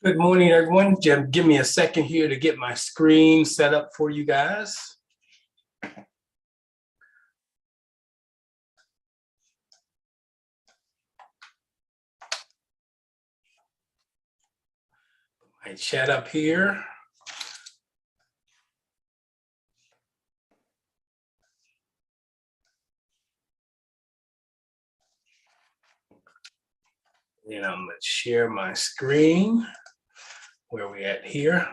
Good morning, everyone. Give me a second here to get my screen set up for you guys. My chat up here. And I'm going to share my screen. Where are we at here?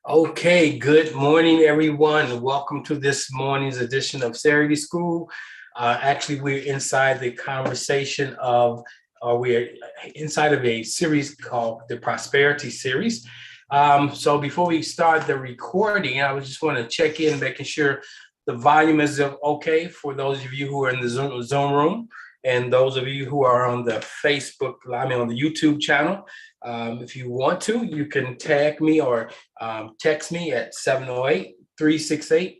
Okay, good morning, everyone. Welcome to this morning's edition of Saturday School. Actually, we're inside the conversation of, we're inside of a series called the Prosperity Series. So before we start the recording, I just want to check in, making sure the volume is okay for those of you who are in the Zoom room, and those of you who are on the Facebook, on the YouTube channel. If you want to, you can tag me or text me at 708-368.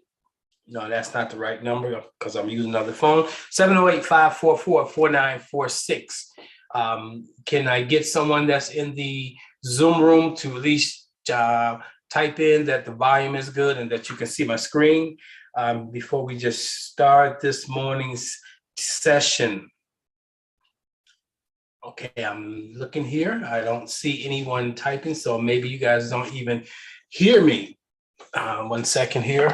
No, that's not the right number because I'm using another phone. 708-544-4946. Can I get someone that's in the Zoom room to at least type in that the volume is good and that you can see my screen before we just start this morning's session? Okay, I'm looking here. I don't see anyone typing, so maybe you guys don't even hear me. 1 second here.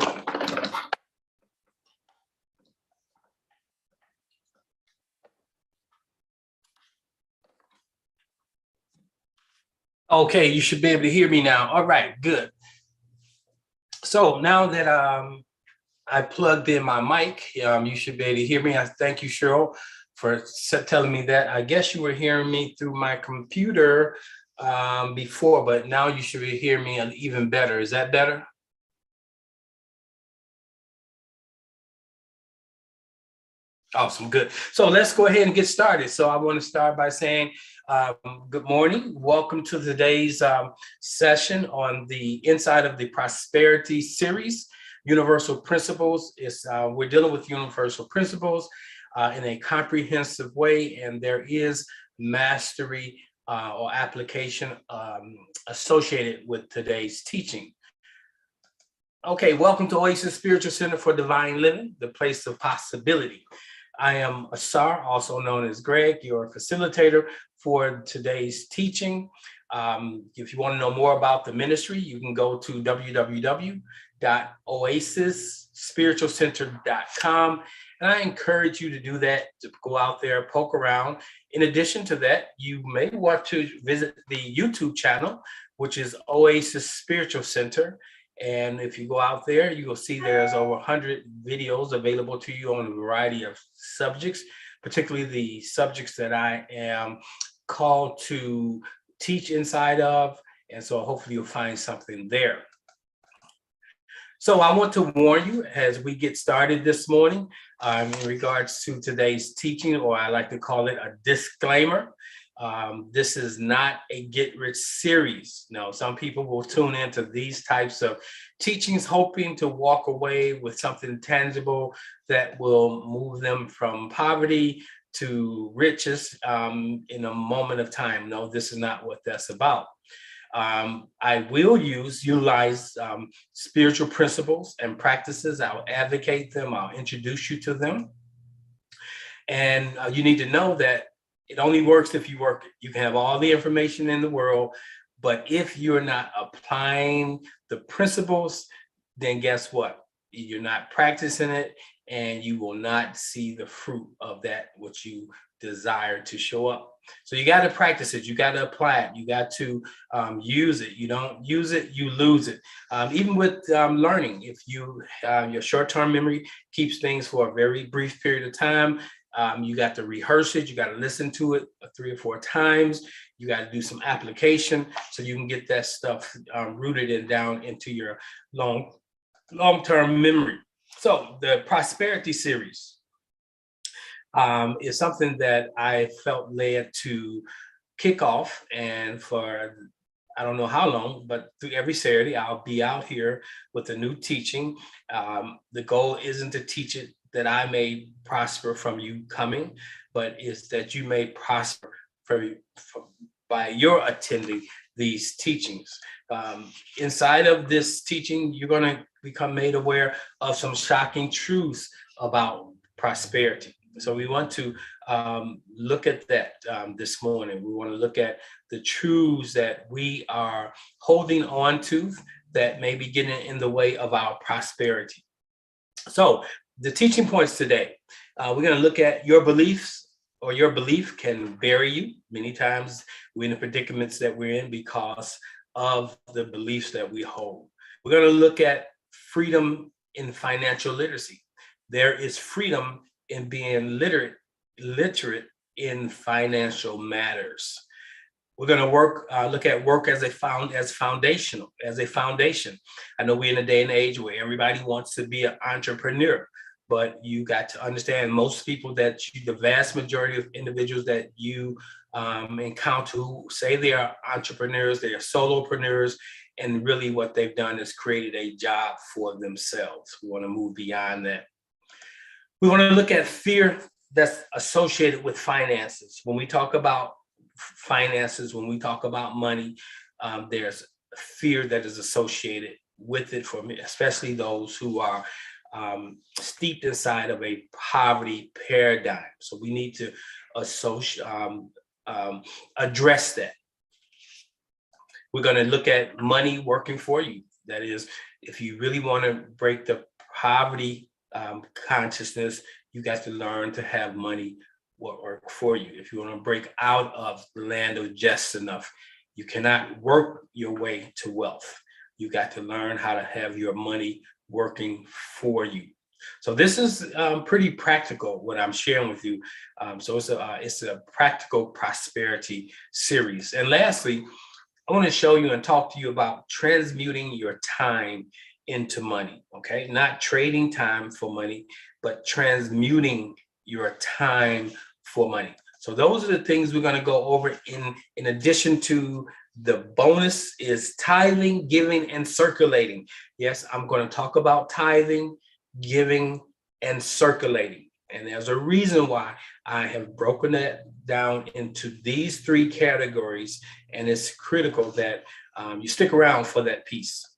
Okay, you should be able to hear me now. All right, good. So now that I plugged in my mic, you should be able to hear me. I thank you, Cheryl, for telling me that. I guess you were hearing me through my computer before, but now you should be hearing me even better. Is that better? Awesome, good. So let's go ahead and get started. So I want to start by saying good morning. Welcome to today's session on the Inside of the Prosperity Series, Universal Principles. We're dealing with universal principles in a comprehensive way, and there is mastery or application associated with today's teaching. Okay, welcome to Oasis Spiritual Center for Divine Living, the place of possibility. I am Asar, also known as Greg, your facilitator for today's teaching. If you want to know more about the ministry, you can go to www.oasisspiritualcenter.com. And I encourage you to do that, to go out there, poke around. In addition to that, you may want to visit the YouTube channel, which is Oasis Spiritual Center. And if you go out there, you will see there's over 100 videos available to you on a variety of subjects, particularly the subjects that I am called to teach inside of. And so hopefully you'll find something there. So I want to warn you as we get started this morning in regards to today's teaching, or I like to call it a disclaimer. This is not a get-rich series. No, some people will tune into these types of teachings hoping to walk away with something tangible that will move them from poverty to riches in a moment of time. No, this is not what that's about. I will utilize spiritual principles and practices. I'll advocate them. I'll introduce you to them. And you need to know that it only works if you work it. You can have all the information in the world, but if you're not applying the principles, then guess what? You're not practicing it, and you will not see the fruit of that which you desire to show up. So you got to practice it. You got to apply it. You got to use it. You don't use it, you lose it. Even with learning, if you your short-term memory keeps things for a very brief period of time, You got to rehearse it. You got to listen to it 3 or 4 times. You got to do some application so you can get that stuff rooted and down into your long-term memory. So the prosperity series is something that I felt led to kick off, and for I don't know how long, but through every Saturday, I'll be out here with a new teaching. The goal isn't to teach it that I may prosper from you coming, but is that you may prosper by your attending these teachings. Inside of this teaching, you're going to become made aware of some shocking truths about prosperity. So we want to look at that this morning. We want to look at the truths that we are holding on to that may be getting in the way of our prosperity. So the teaching points today, we're going to look at your beliefs, or your belief can bury you. Many times we're in the predicaments that we're in because of the beliefs that we hold. We're going to look at freedom in financial literacy. There is freedom in being literate in financial matters. We're going to look at work as a foundation. I know we're in a day and age where everybody wants to be an entrepreneur, but you got to understand most people the vast majority of individuals that you encounter who say they are entrepreneurs, they are solopreneurs, and really what they've done is created a job for themselves. We want to move beyond that. We want to look at fear that's associated with finances. When we talk about finances, when we talk about money, there's fear that is associated with it for me, especially those who are steeped inside of a poverty paradigm. So we need to address that. We're going to look at money working for you. That is, if you really want to break the poverty consciousness, you got to learn to have money work for you. If you want to break out of the land of just enough, you cannot work your way to wealth. You got to learn how to have your money working for you. So this is pretty practical, what I'm sharing with you. So it's a practical prosperity series. And lastly, I want to show you and talk to you about transmuting your time into money, okay? Not trading time for money, but transmuting your time for money. So those are the things we're going to go over in addition to the bonus is tithing, giving, and circulating. Yes, I'm going to talk about tithing, giving, and circulating. And there's a reason why I have broken that down into these 3 categories, and it's critical that you stick around for that piece.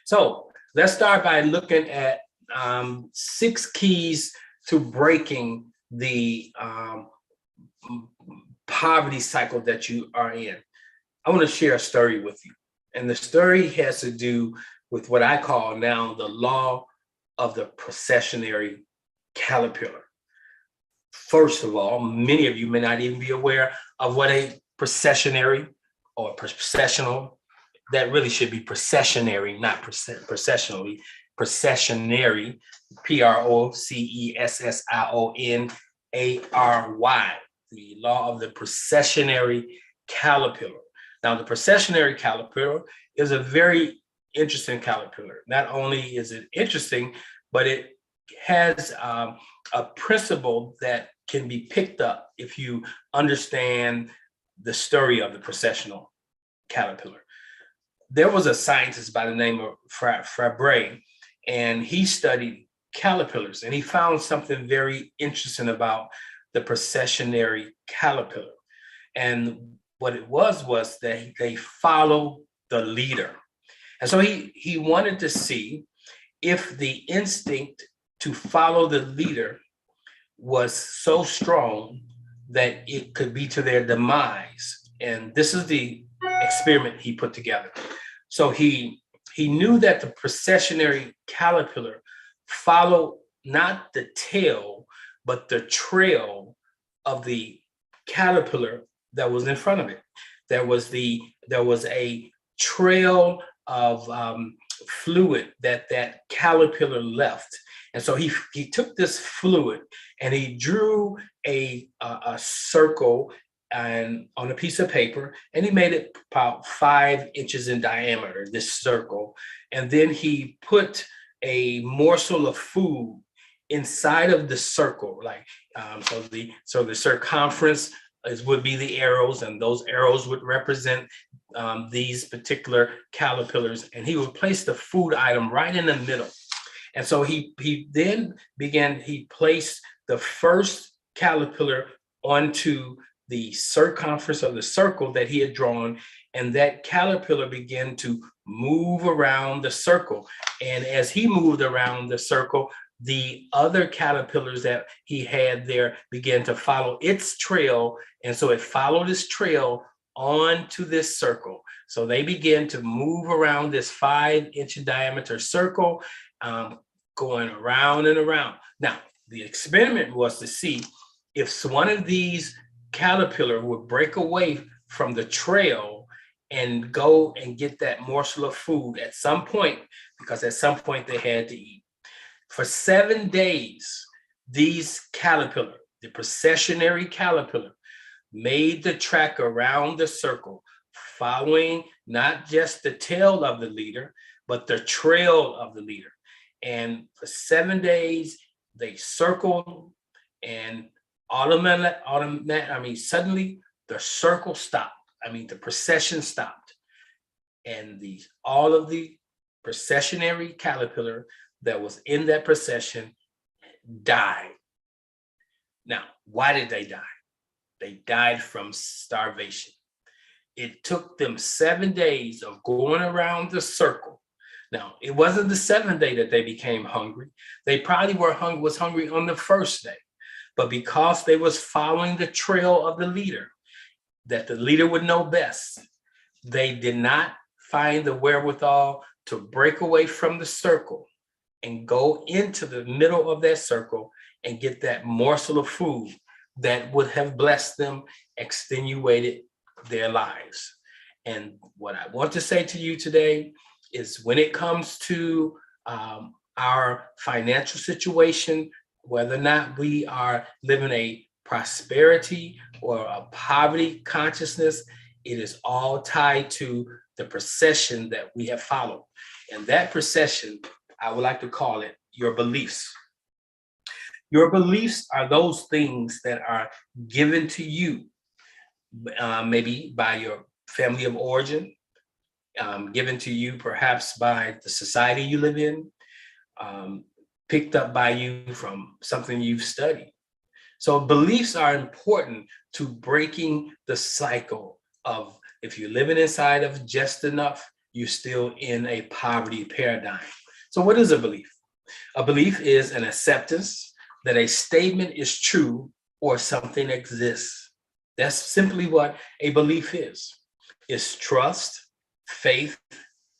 So let's start by looking at 6 keys to breaking the poverty cycle that you are in. I want to share a story with you. And the story has to do with what I call now the law of the Precessionary Caterpillar. First of all, many of you may not even be aware of what a precessionary or processional, that really should be processionary, not processionally, processionary, Processionary, the law of the Precessionary Caterpillar. Now, the Precessionary Caterpillar is a very interesting caterpillar. Not only is it interesting, but it has a principle that can be picked up if you understand the story of the processional caterpillar. There was a scientist by the name of Fabre, and he studied caterpillars, and he found something very interesting about the processionary caterpillar. And what it was that they follow the leader. And so he wanted to see if the instinct to follow the leader was so strong that it could be to their demise. And this is the experiment he put together. So he knew that the processionary caterpillar followed not the tail, but the trail of the caterpillar that was in front of it. There was a trail of fluid that that caterpillar left. And so he took this fluid and he drew a circle and on a piece of paper, and he made it about 5 inches in diameter, this circle. And then he put a morsel of food inside of the circle, like so the circumference would be the arrows, and those arrows would represent these particular caterpillars, and he would place the food item right in the middle. And so he then he placed the first caterpillar onto the circumference of the circle that he had drawn, and that caterpillar began to move around the circle. And as he moved around the circle, the other caterpillars that he had there began to follow its trail. And so it followed its trail onto this circle. So they began to move around this 5-inch diameter circle, going around and around. Now, the experiment was to see if one of these caterpillar would break away from the trail and go and get that morsel of food at some point, because at some point they had to eat. For 7 days, these caterpillar, the Precessionary Caterpillar, made the track around the circle, following not just the tail of the leader, but the trail of the leader. And for 7 days, they circled, and suddenly the circle stopped. The procession stopped. And all of the Precessionary Caterpillar that was in that procession died. Now, why did they die? They died from starvation. It took them 7 days of going around the circle. Now, it wasn't the 7th day that they became hungry. They probably was hungry on the first day. But because they was following the trail of the leader, that the leader would know best, they did not find the wherewithal to break away from the circle and go into the middle of that circle and get that morsel of food that would have blessed them, extenuated their lives. And what I want to say to you today is, when it comes to our financial situation, whether or not we are living a prosperity or a poverty consciousness, it is all tied to the procession that we have followed. And that procession, I would like to call it your beliefs. Your beliefs are those things that are given to you, maybe by your family of origin, given to you perhaps by the society you live in, picked up by you from something you've studied. So beliefs are important to breaking the cycle of, if you're living inside of just enough, you're still in a poverty paradigm. So what is a belief? A belief is an acceptance that a statement is true or something exists. That's simply what a belief is. It's trust, faith,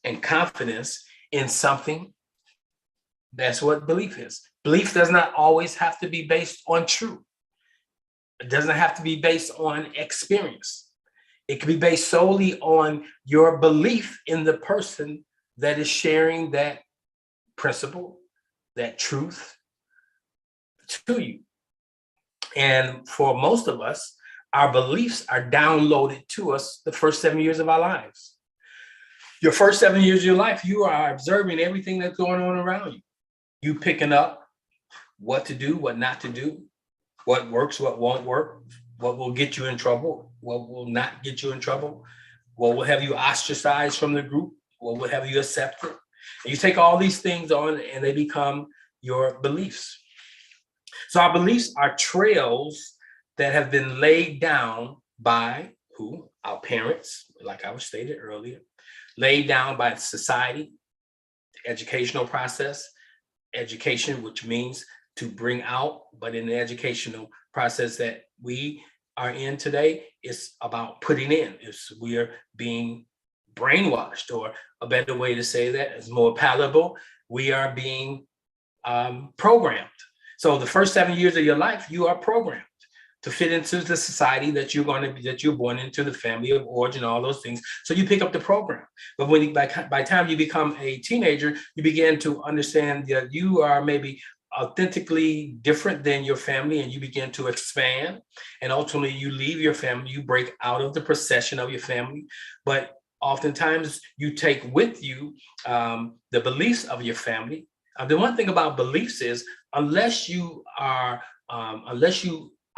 and confidence in something. That's what belief is. Belief does not always have to be based on truth. It doesn't have to be based on experience. It can be based solely on your belief in the person that is sharing that principle, that truth to you. And for most of us, our beliefs are downloaded to us the first 7 years of our lives. Your first 7 years of your life, you are observing everything that's going on around you. You picking up what to do, what not to do, what works, what won't work, what will get you in trouble, what will not get you in trouble, what will have you ostracized from the group, what will have you accepted. And you take all these things on and they become your beliefs. So our beliefs are trails that have been laid down by who? Our parents, like I was stated earlier, laid down by society, the educational process, education, which means to bring out, but in the educational process that we are in today, it's about putting in. We are being brainwashed, or a better way to say that is more palatable. We are being programmed. So the first 7 years of your life, you are programmed. to fit into the society that you're going to be, that you're born into, the family of origin, all those things. So you pick up the program. But when by the time you become a teenager, you begin to understand that you are maybe authentically different than your family, and you begin to expand. And ultimately, you leave your family, you break out of the procession of your family. But oftentimes, you take with you the beliefs of your family. The one thing about beliefs is, unless you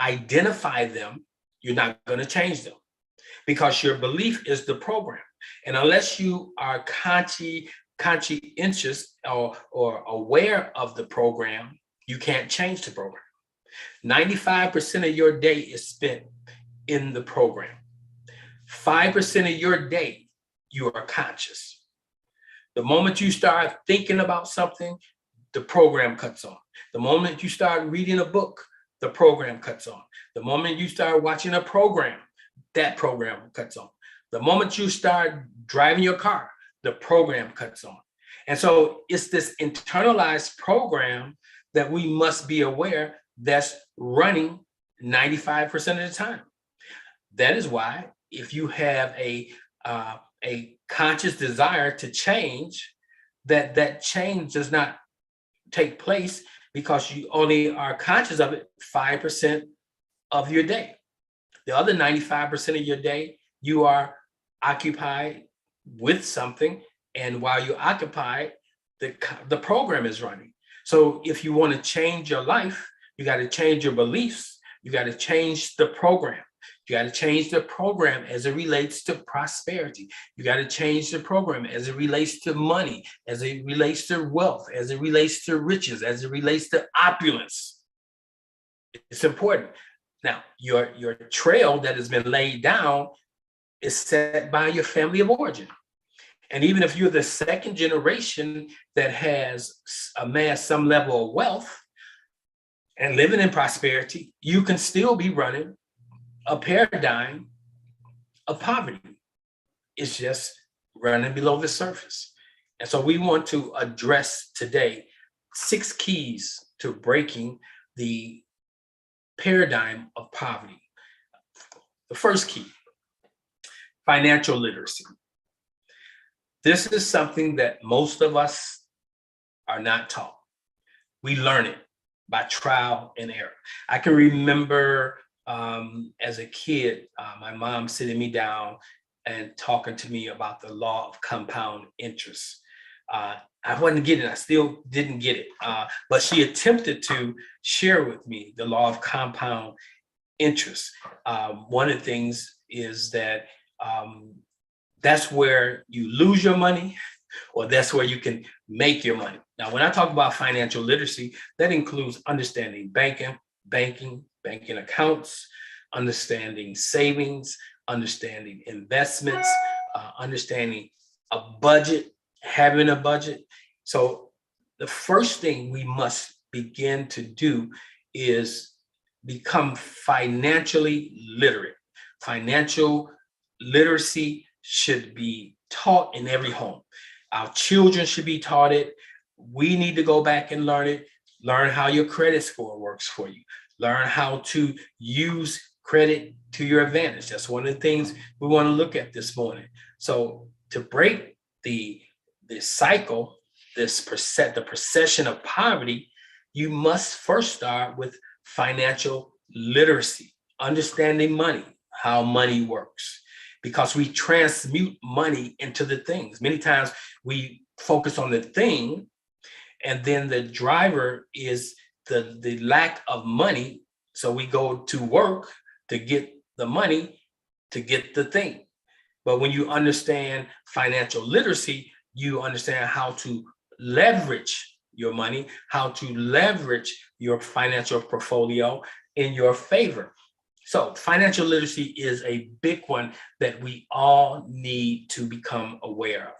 identify them, you're not going to change them, because your belief is the program. And unless you are conscientious or aware of the program, you can't change the program. 95% of your day is spent in the program. 5% of your day, you are conscious. The moment you start thinking about something, the program cuts on. The moment you start reading a book, the program cuts on. The moment you start watching a program, that program cuts on. The moment you start driving your car, the program cuts on. And so it's this internalized program that we must be aware that's running 95% of the time. That is why if you have a conscious desire to change, that change does not take place, because you only are conscious of it 5% of your day. The other 95% of your day, you are occupied with something. And while you're occupied, the program is running. So if you want to change your life, you got to change your beliefs. You got to change the program. You got to change the program as it relates to prosperity. You got to change the program as it relates to money, as it relates to wealth, as it relates to riches, as it relates to opulence. It's important. Now, your trail that has been laid down is set by your family of origin. And even if you're the second generation that has amassed some level of wealth and living in prosperity, you can still be running a paradigm of poverty. It's just running below the surface. And so we want to address today 6 keys to breaking the paradigm of poverty. The first key, financial literacy. This is something that most of us are not taught. We learn it by trial and error. I can remember as a kid, my mom sitting me down and talking to me about the law of compound interest. I wasn't getting it. I still didn't get it. But she attempted to share with me the law of compound interest. One of the things is that that's where you lose your money, or that's where you can make your money. Now, when I talk about financial literacy, that includes understanding banking accounts, understanding savings, understanding investments, understanding a budget, having a budget. So the first thing we must begin to do is become financially literate. Financial literacy should be taught in every home. Our children should be taught it. We need to go back and learn it. Learn how your credit score works for you. Learn how to use credit to your advantage. That's one of the things we want to look at this morning. So to break the cycle, the procession of poverty, you must first start with financial literacy, understanding money, how money works, because we transmute money into the things. Many times we focus on the thing, and then the driver is the lack of money. So we go to work to get the money to get the thing. But when you understand financial literacy, you understand how to leverage your money, how to leverage your financial portfolio in your favor. So financial literacy is a big one that we all need to become aware of.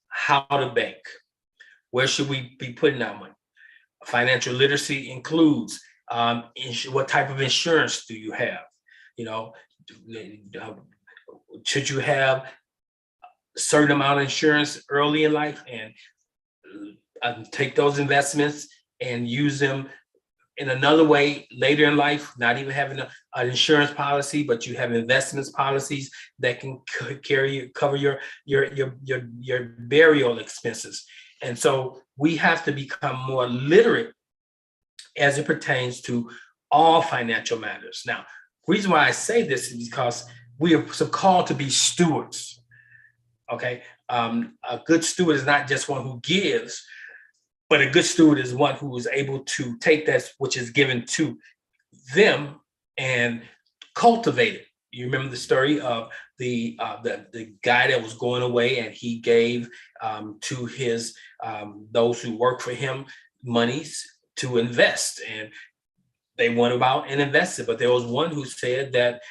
How to bank. Where should we be putting our money? Financial literacy includes what type of insurance do you have? You know, should you have a certain amount of insurance early in life and take those investments and use them in another way later in life, not even having an insurance policy, but you have investments policies that can cover your burial expenses. And so we have to become more literate as it pertains to all financial matters. Now, the reason why I say this is because we are so called to be stewards. Okay, a good steward is not just one who gives, but a good steward is one who is able to take that which is given to them and cultivate it. You remember the story of the guy that was going away, and he gave to his those who work for him monies to invest, and they went about and invested. But there was one who said that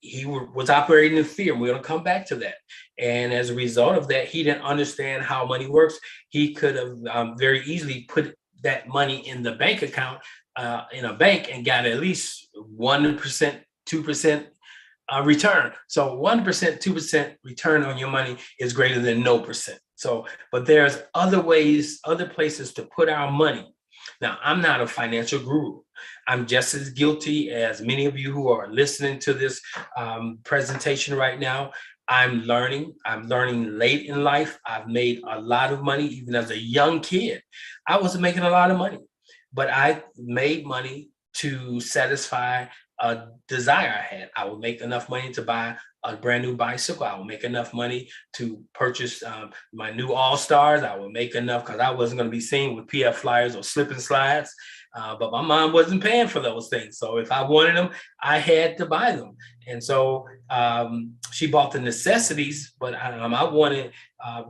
he was operating in fear. We're going to come back to that. And as a result of that, he didn't understand how money works. He could have very easily put that money in the bank account in a bank and got at least 1%, 2% return. So 1%, 2% return on your money is greater than no percent. So, but there's other ways, other places to put our money. Now, I'm not a financial guru. I'm just as guilty as many of you who are listening to this presentation right now. I'm learning late in life. I've made a lot of money, even as a young kid. I wasn't making a lot of money, but I made money to satisfy a desire I had. I would make enough money to buy a brand new bicycle. I would make enough money to purchase my new All-Stars. I would make enough because I wasn't going to be seen with PF flyers or slip and slides. But my mom wasn't paying for those things. So if I wanted them, I had to buy them. And so she bought the necessities, but I wanted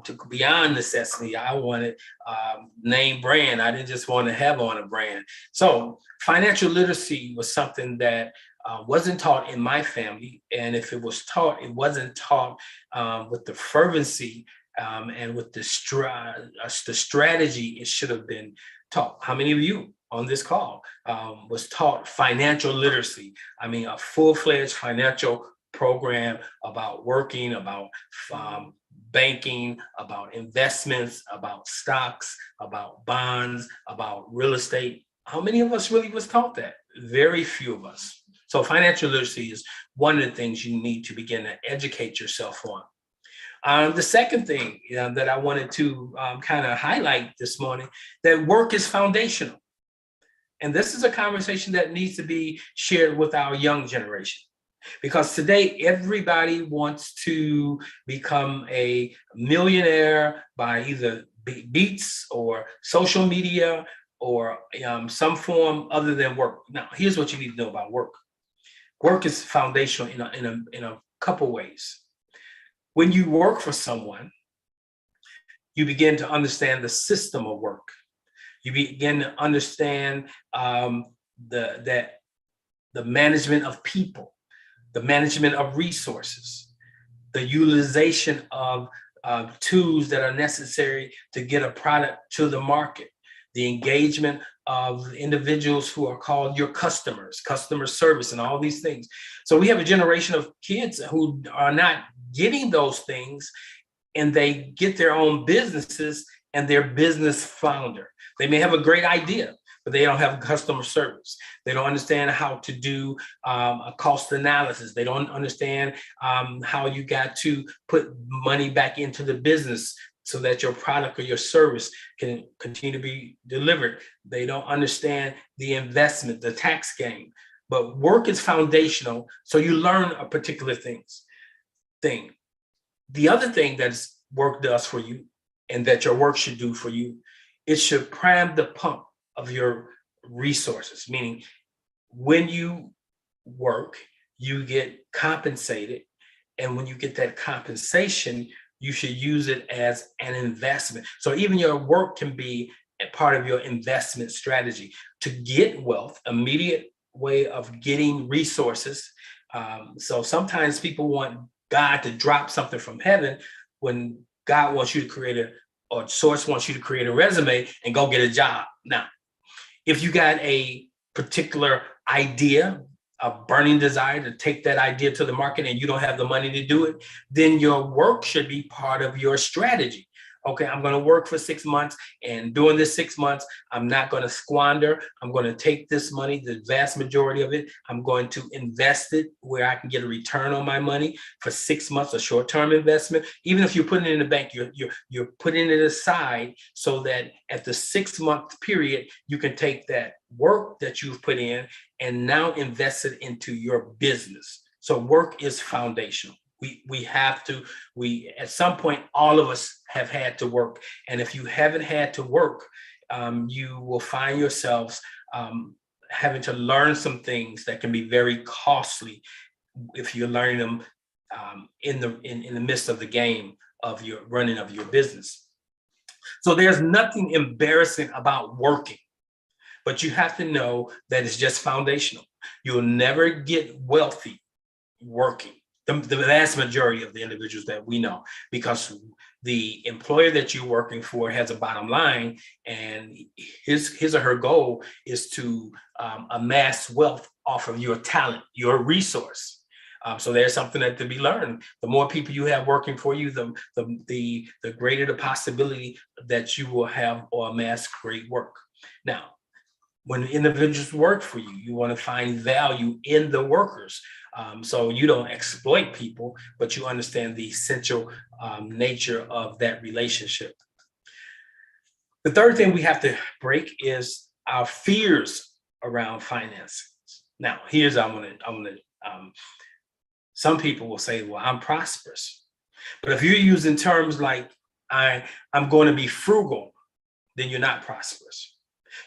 to go beyond necessity. I wanted name brand. I didn't just want to have on a brand. So financial literacy was something that wasn't taught in my family. And if it was taught, it wasn't taught with the fervency and with the strategy it should have been taught. How many of you on this call was taught financial literacy? I mean, a full-fledged financial program about working, about banking, about investments, about stocks, about bonds, about real estate. How many of us really was taught that? Very few of us. So financial literacy is one of the things you need to begin to educate yourself on. The second thing that I wanted to kind of highlight this morning, that work is foundational. And this is a conversation that needs to be shared with our young generation. Because today, everybody wants to become a millionaire by either beats or social media or some form other than work. Now, here's what you need to know about work. Work is foundational in a couple ways. When you work for someone, you begin to understand the system of work. You begin to understand the management of people, the management of resources, the utilization of tools that are necessary to get a product to the market, the engagement of individuals who are called your customers, customer service, and all these things. So we have a generation of kids who are not getting those things, and they get their own businesses and their business founder. They may have a great idea, but they don't have customer service. They don't understand how to do a cost analysis. They don't understand how you got to put money back into the business so that your product or your service can continue to be delivered. They don't understand the investment, the tax game. But work is foundational, so you learn a particular thing. The other thing that work does for you, and that your work should do for you, it should prime the pump of your resources. Meaning, when you work, you get compensated, and when you get that compensation, you should use it as an investment. So even your work can be a part of your investment strategy to get wealth, immediate way of getting resources. So sometimes people want God to drop something from heaven when God wants you to or source wants you to create a resume and go get a job. Now, if you got a particular idea, a burning desire to take that idea to the market, and you don't have the money to do it, then your work should be part of your strategy. Okay, I'm going to work for 6 months, and during this 6 months, I'm not going to squander. I'm going to take this money, the vast majority of it, I'm going to invest it where I can get a return on my money for 6 months, a short-term investment. Even if you're putting it in the bank, you're putting it aside so that at the 6 month period, you can take that work that you've put in and now invest it into your business. So work is foundational. We have to, at some point, all of us have had to work. And if you haven't had to work, you will find yourselves having to learn some things that can be very costly if you're learning them in the midst of the game of your running of your business. So there's nothing embarrassing about working, but you have to know that it's just foundational. You'll never get wealthy working. The vast majority of the individuals that we know, because the employer that you're working for has a bottom line, and his or her goal is to amass wealth off of your talent, your resource. So there's something that to be learned. The more people you have working for you, the greater the possibility that you will have or amass great work. Now, when individuals work for you, you want to find value in the workers. So you don't exploit people, but you understand the essential nature of that relationship. The third thing we have to break is our fears around finances. Now, here's some people will say, well, I'm prosperous. But if you're using terms like I'm going to be frugal, then you're not prosperous.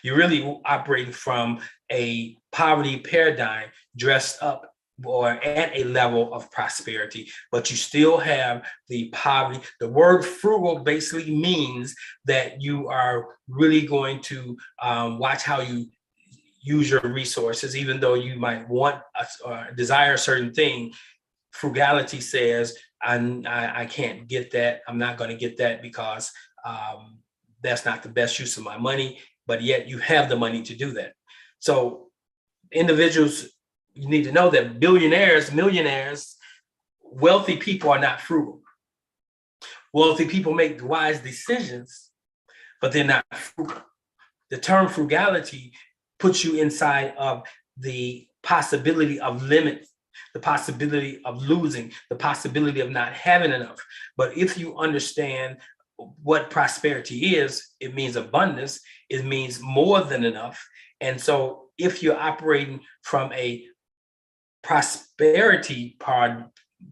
You're really operating from a poverty paradigm dressed up or at a level of prosperity, but you still have the poverty. The word frugal basically means that you are really going to watch how you use your resources, even though you might want or desire a certain thing. Frugality says, I can't get that. I'm not going to get that because that's not the best use of my money, but yet you have the money to do that. So individuals, you need to know that billionaires, millionaires, wealthy people are not frugal. Wealthy people make wise decisions, but they're not frugal. The term frugality puts you inside of the possibility of limits, the possibility of losing, the possibility of not having enough. But if you understand what prosperity is, it means abundance, it means more than enough. And so if you're operating from a prosperity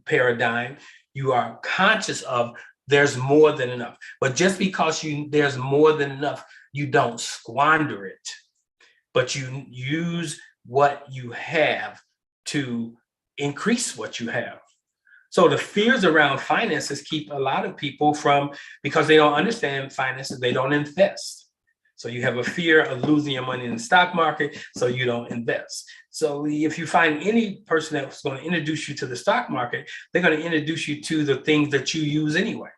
paradigm, you are conscious of there's more than enough. But just because there's more than enough, you don't squander it, but you use what you have to increase what you have. So the fears around finances keep a lot of people from, because they don't understand finances, they don't invest. So you have a fear of losing your money in the stock market, so you don't invest. So if you find any person that's going to introduce you to the stock market, they're going to introduce you to the things that you use anyway.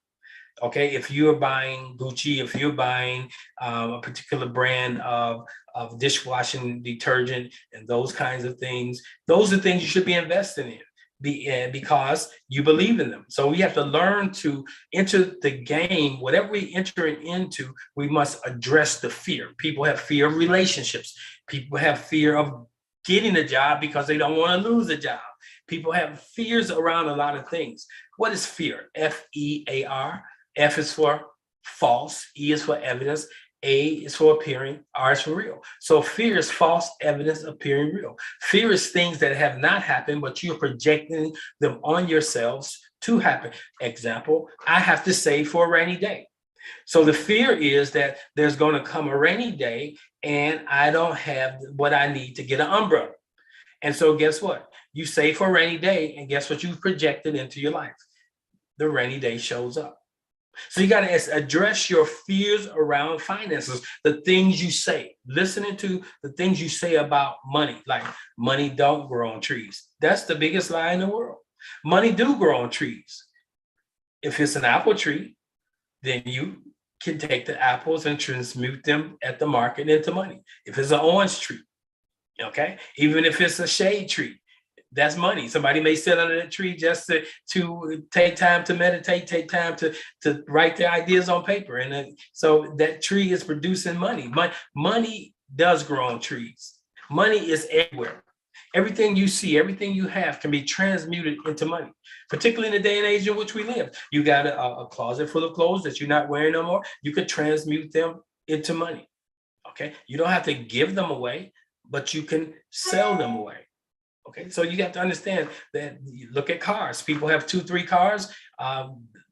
Okay, if you're buying Gucci, if you're buying a particular brand of dishwashing detergent and those kinds of things, those are things you should be investing in. Because you believe in them. So we have to learn to enter the game. Whatever we enter into, we must address the fear. People have fear of relationships. People have fear of getting a job because they don't want to lose a job. People have fears around a lot of things. What is fear? F-E-A-R. F is for false. E is for evidence. A is for appearing, R is for real. So fear is false evidence appearing real. Fear is things that have not happened, but you're projecting them on yourselves to happen. Example, I have to save for a rainy day. So the fear is that there's going to come a rainy day and I don't have what I need to get an umbrella. And so guess what? You save for a rainy day, and guess what you've projected into your life? The rainy day shows up. So you got to address your fears around finances, the things you say, listening to the things you say about money, like money don't grow on trees. That's the biggest lie in the world. Money do grow on trees. If it's an apple tree, then you can take the apples and transmute them at the market into money. If it's an orange tree, okay, even if it's a shade tree, That's money. Somebody may sit under that tree just to take time to meditate, take time to write their ideas on paper. And so that tree is producing money. Money does grow on trees. Money is everywhere. Everything you see, everything you have can be transmuted into money, particularly in the day and age in which we live. You got a closet full of clothes that you're not wearing no more. You could transmute them into money. Okay. You don't have to give them away, but you can sell them away. Okay, so you have to understand that. You look at cars. People have 2, 3 cars.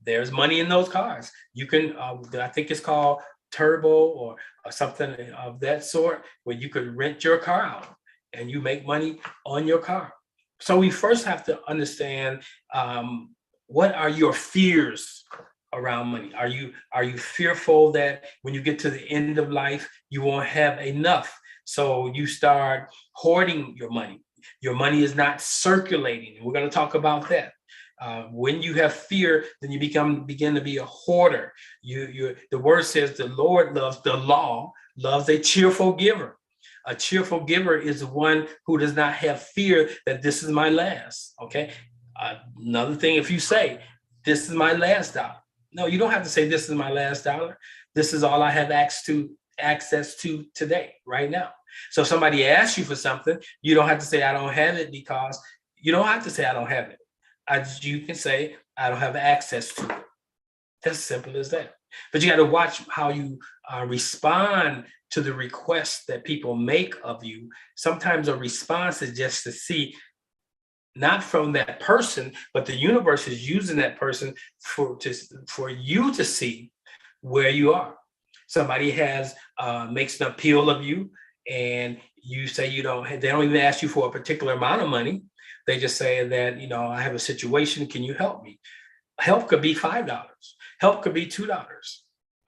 There's money in those cars. You can, I think it's called turbo or something of that sort, where you could rent your car out and you make money on your car. So we first have to understand, what are your fears around money? Are you fearful that when you get to the end of life, you won't have enough? So you start hoarding your money. Your money is not circulating. And we're going to talk about that. When you have fear, then you begin to be a hoarder. The word says the Lord loves, the law loves a cheerful giver. A cheerful giver is one who does not have fear that this is my last. Okay. Another thing, if you say, this is my last dollar. No, you don't have to say this is my last dollar. This is all I have access to today, right now. So if somebody asks you for something, you don't have to say, I don't have it, because you don't have to say, I don't have it. You can say, I don't have access to it. That's simple as that. But you got to watch how you respond to the requests that people make of you. Sometimes a response is just to see, not from that person, but the universe is using that person for you to see where you are. Somebody makes an appeal of you, and you say they don't even ask you for a particular amount of money. They just say that, I have a situation, can you help me? Help could be $5. Help could be $2.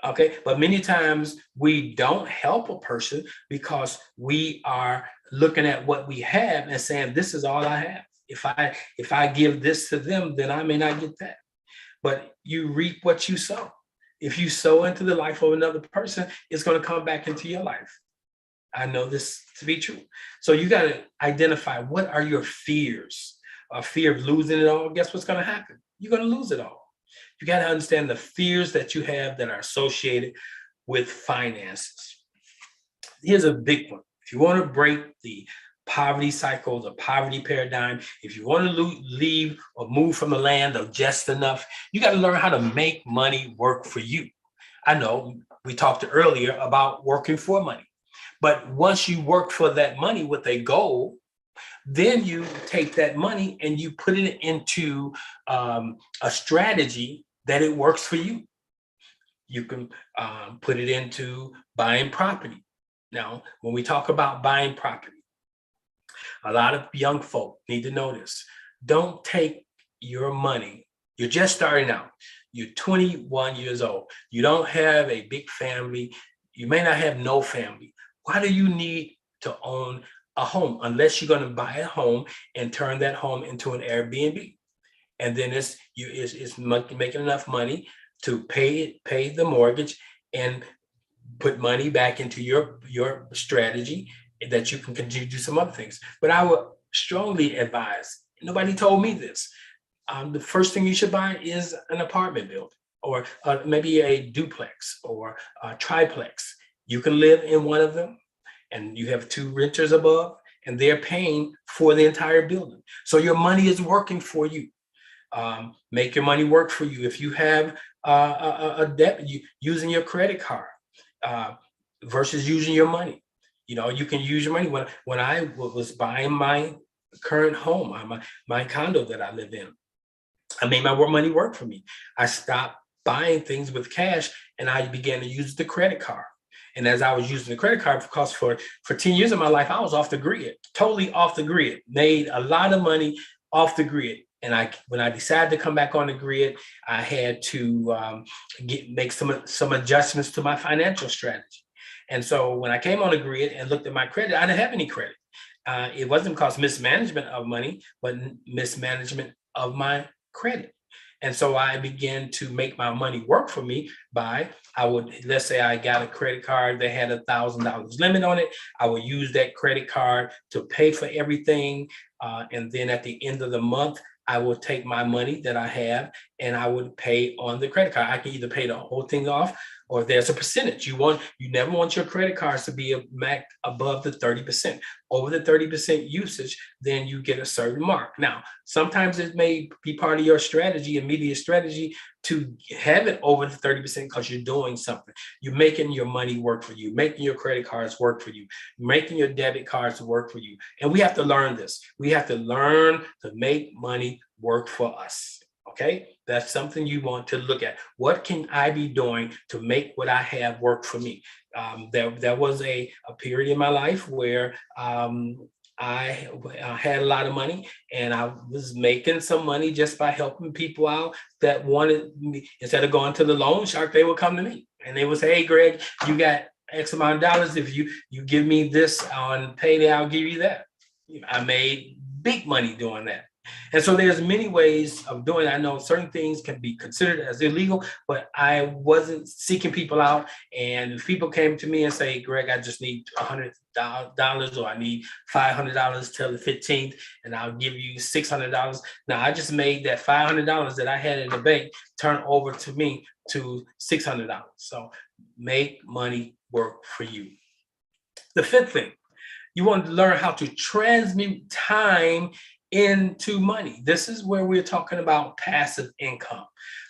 Okay. But many times we don't help a person because we are looking at what we have and saying, this is all I have. If I give this to them, then I may not get that. But you reap what you sow. If you sow into the life of another person, it's going to come back into your life. I know this to be true. So you got to identify, what are your fears? A fear of losing it all. Guess what's going to happen? You're going to lose it all. You got to understand the fears that you have that are associated with finances. Here's a big one. If you want to break the poverty cycle, the poverty paradigm, if you want to leave or move from the land of just enough, you got to learn how to make money work for you. I know we talked earlier about working for money, but once you work for that money with a goal, then you take that money and you put it into a strategy that it works for you. You can put it into buying property. Now, when we talk about buying property, a lot of young folk need to know this. Don't take your money. You're just starting out. You're 21 years old. You don't have a big family. You may not have no family. Why do you need to own a home unless you're going to buy a home and turn that home into an Airbnb? And then it's making enough money to pay the mortgage and put money back into your strategy that you can continue to do some other things. But I would strongly advise, nobody told me this, the first thing you should buy is an apartment building, or maybe a duplex or a triplex. You can live in one of them, and you have 2 renters above, and they're paying for the entire building. So your money is working for you. Make your money work for you. If you have a debt, using your credit card versus using your money. You can use your money. When I was buying my current home, my condo that I live in, I made my money work for me. I stopped buying things with cash, and I began to use the credit card. And as I was using the credit card, because for 10 years of my life, I was off the grid, totally off the grid, made a lot of money off the grid. And when I decided to come back on the grid, I had to make some adjustments to my financial strategy. And so when I came on the grid and looked at my credit, I didn't have any credit. It wasn't because mismanagement of money, but mismanagement of my credit. And so I began to make my money work for me by, let's say I got a credit card that had $1,000 limit on it. I would use that credit card to pay for everything. And then at the end of the month, I would take my money that I have and I would pay on the credit card. I can either pay the whole thing off or there's a percentage. You never want your credit cards to be above the 30%. Over the 30% usage, then you get a certain mark. Now, sometimes it may be part of your strategy, immediate strategy, to have it over the 30% because you're doing something. You're making your money work for you, making your credit cards work for you, making your debit cards work for you. And we have to learn this. We have to learn to make money work for us. Okay, that's something you want to look at. What can I be doing to make what I have work for me? There was a period in my life where I had a lot of money and I was making some money just by helping people out that wanted me. Instead of going to the loan shark, they would come to me and they would say, "Hey, Greg, you got X amount of dollars. If you give me this on payday, I'll give you that." I made big money doing that. And so there's many ways of doing it. I know certain things can be considered as illegal, but I wasn't seeking people out. And if people came to me and say, "Greg, I just need $100 or I need $500 till the 15th, and I'll give you $600." Now I just made that $500 that I had in the bank turn over to me to $600. So make money work for you. The fifth thing, you want to learn how to transmute time into money. This is where we're talking about passive income.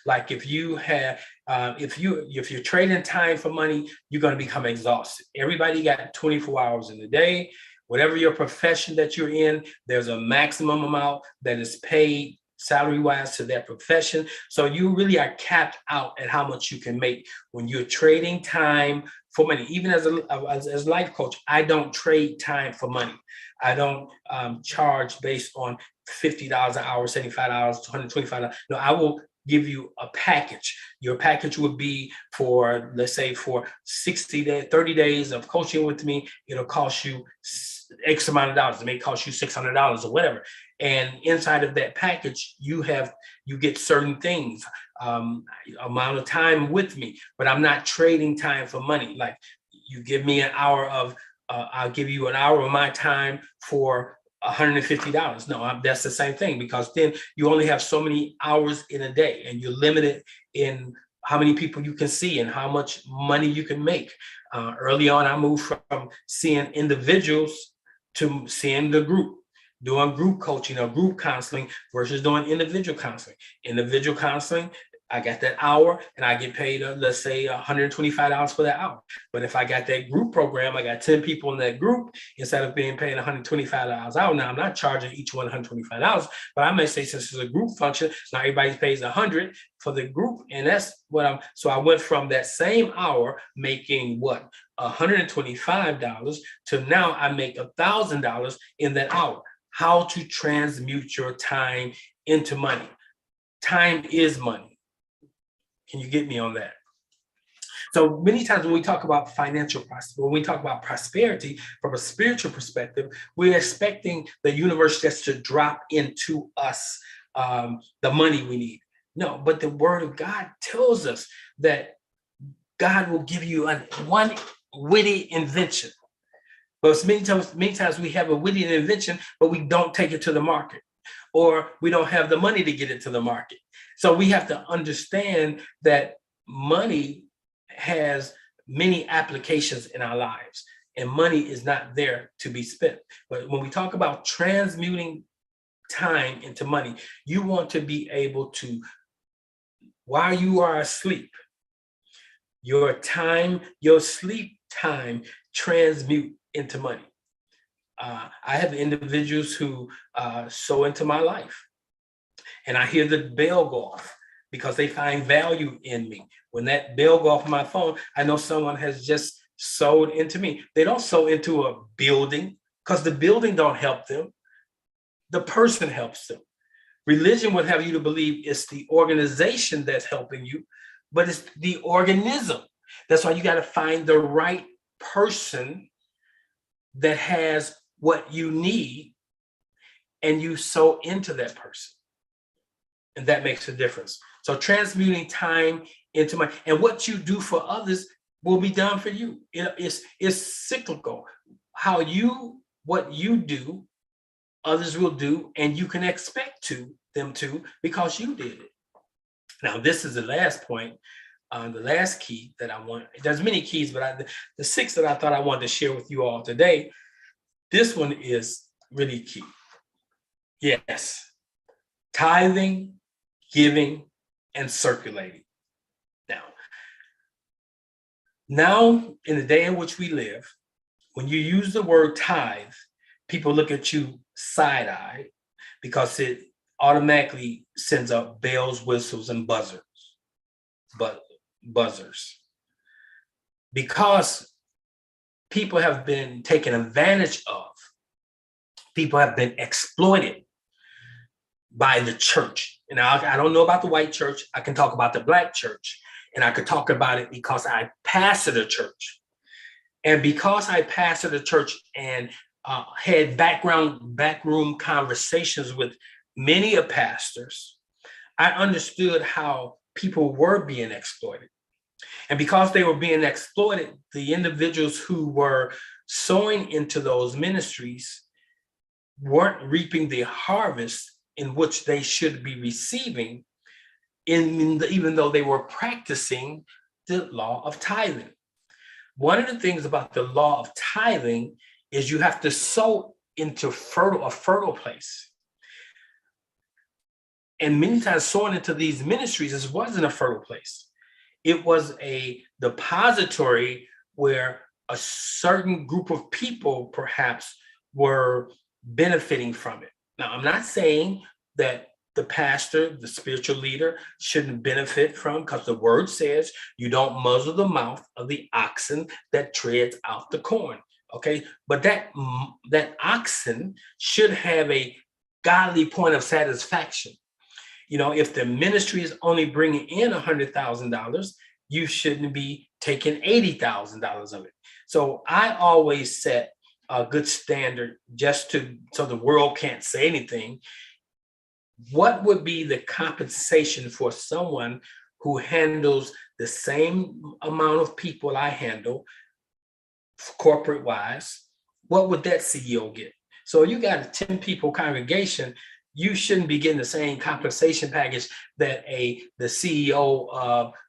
Like if you have, if you're trading time for money, you're going to become exhausted. Everybody got 24 hours in the day. Whatever your profession that you're in, there's a maximum amount that is paid salary-wise to that profession. So you really are capped out at how much you can make when you're trading time for money. Even as a life coach, I don't trade time for money. I don't charge based on $50 an hour, $75, $125. No, I will give you a package. Your package would be for, let's say, for 60 days, 30 days of coaching with me. It'll cost you X amount of dollars. It may cost you $600 or whatever. And inside of that package, you get certain things, amount of time with me, but I'm not trading time for money. Like you give me an hour of, I'll give you an hour of my time for $150. No, that's the same thing, because then you only have so many hours in a day and you're limited in how many people you can see and how much money you can make. Early on, I moved from seeing individuals to seeing the group, doing group coaching or group counseling versus doing individual counseling. Individual counseling, I got that hour and I get paid, let's say $125 for that hour. But if I got that group program, I got 10 people in that group, instead of being paid $125 out. Now I'm not charging each one $125, but I may say, since it's a group function, now everybody pays $100 for the group. And that's what so I went from that same hour making what? $125 to now I make $1,000 in that hour. How to transmute your time into money. Time is money. Can you get me on that? So many times when we talk about when we talk about prosperity from a spiritual perspective, we're expecting the universe just to drop into us the money we need. No, but the word of God tells us that God will give you one witty invention. But many times we have a witty invention, but we don't take it to the market, or we don't have the money to get it to the market. So we have to understand that money has many applications in our lives, and money is not there to be spent. But when we talk about transmuting time into money, you want to be able to, while you are asleep, your sleep time transmute into money. I have individuals who sow into my life, and I hear the bell go off because they find value in me. When that bell go off my phone, I know someone has just sowed into me. They don't sow into a building, because the building don't help them. The person helps them. Religion would have you to believe it's the organization that's helping you, but it's the organism. That's why you got to find the right person that has what you need, and you sow into that person. And that makes a difference. So transmuting time into money, and what you do for others will be done for you. It's cyclical. What you do, others will do, and you can expect them to, because you did it. Now, this is the last point, the last key that I want. There's many keys, but the 6 that I thought I wanted to share with you all today, this one is really key. Yes, tithing, giving, and circulating. Now, in the day in which we live, when you use the word tithe, people look at you side-eyed because it automatically sends up bells, whistles, and buzzers. Because people have been taken advantage of. People have been exploited by the church. And I don't know about the white church. I can talk about the black church. And I could talk about it because I pastored a church. And because I pastored a church and had backroom conversations with many of pastors, I understood how people were being exploited. And because they were being exploited, the individuals who were sowing into those ministries weren't reaping the harvest in which they should be receiving, even though they were practicing the law of tithing. One of the things about the law of tithing is you have to sow into a fertile place. And many times sowing into these ministries, this wasn't a fertile place. It was a depository where a certain group of people perhaps were benefiting from it. Now, I'm not saying that the pastor, the spiritual leader, shouldn't benefit from, because the word says you don't muzzle the mouth of the oxen that treads out the corn. Okay, but that oxen should have a godly point of satisfaction. You know, if the ministry is only bringing in $100,000, you shouldn't be taking $80,000 of it. So I always set a good standard so the world can't say anything. What would be the compensation for someone who handles the same amount of people I handle, corporate wise? What would that CEO get? So you got a 10 people congregation, you shouldn't be getting the same compensation package that the CEO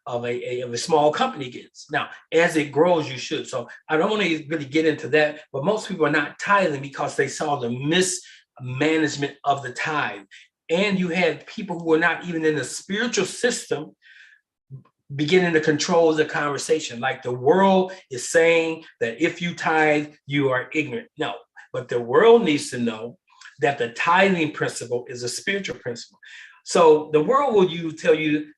of a small company gets. Now, as it grows, you should. So I don't want to really get into that, but most people are not tithing because they saw the mismanagement of the tithe. And you had people who were not even in the spiritual system beginning to control the conversation. Like the world is saying that if you tithe, you are ignorant. No, but the world needs to know that the tithing principle is a spiritual principle. So the world will tell you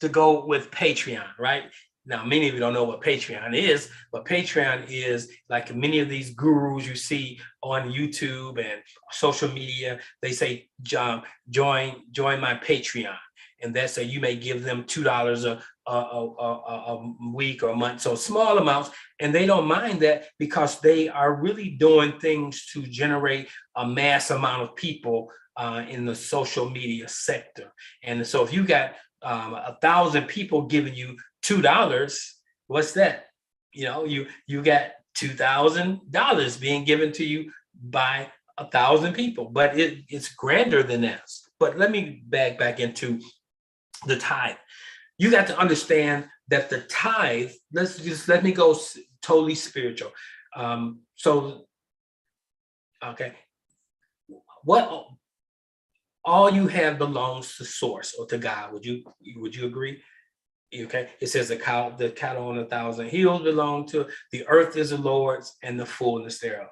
to go with Patreon, right? Now, many of you don't know what Patreon is, but Patreon is like many of these gurus you see on YouTube and social media. They say, join my Patreon. And that's so you may give them $2 a week or a month. So small amounts. And they don't mind that because they are really doing things to generate a mass amount of people in the social media sector. And so if you got 1,000 people giving you $2, what's that? You know, you got $2,000 being given to you by 1,000 people, but it's grander than that. But let me back into the tithe. You got to understand that the tithe, let me go totally spiritual. Okay, what all you have belongs to source or to God. Would you agree? Okay, it says the cattle on 1,000 hills belong to the earth is the Lord's and the fullness thereof.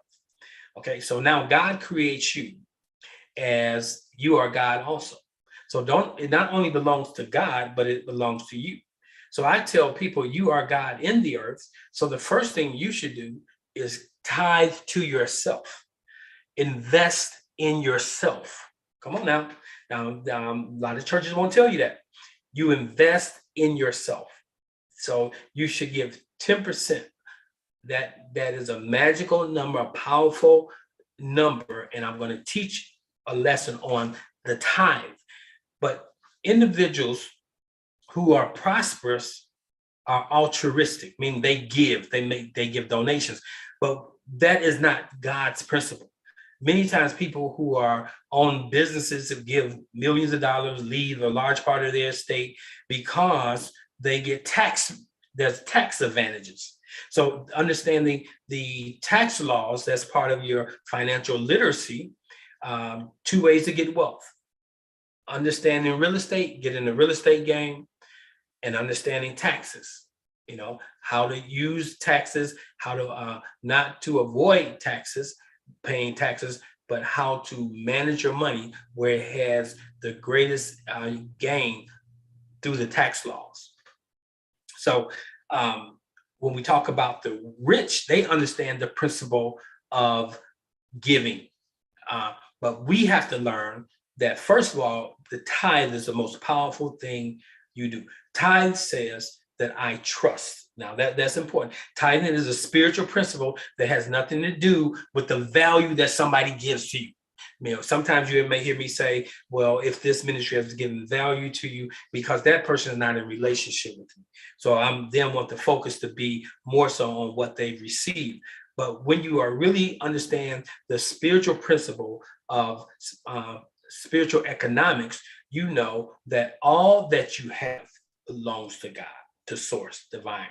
Okay, so now God creates you as you are God also. So it not only belongs to God, but it belongs to you. So I tell people you are God in the earth. So the first thing you should do is tithe to yourself. Invest in yourself. Come on now. Now, a lot of churches won't tell you that. You invest in yourself. So you should give 10%. That is a magical number, a powerful number. And I'm going to teach a lesson on the tithe. But individuals who are prosperous are altruistic, meaning they give, they give donations, but that is not God's principle. Many times people who are own businesses that give millions of dollars leave a large part of their estate because they get there's tax advantages. So understanding the tax laws, that's part of your financial literacy. Two ways to get wealth: understanding real estate, get in the real estate game, and understanding taxes. You know, how to use taxes, how to not to avoid taxes, paying taxes, but how to manage your money where it has the greatest gain through the tax laws. So when we talk about the rich, they understand the principle of giving. But we have to learn that, first of all, the tithe is the most powerful thing you do. Tithe says that I trust. Now that's important. Tithing is a spiritual principle that has nothing to do with the value that somebody gives to you. You know, sometimes you may hear me say, well, if this ministry has given value to you, because that person is not in relationship with me. So I then want the focus to be more so on what they've received. But when you are really understand the spiritual principle of spiritual economics, you know that all that you have belongs to God, to source divine.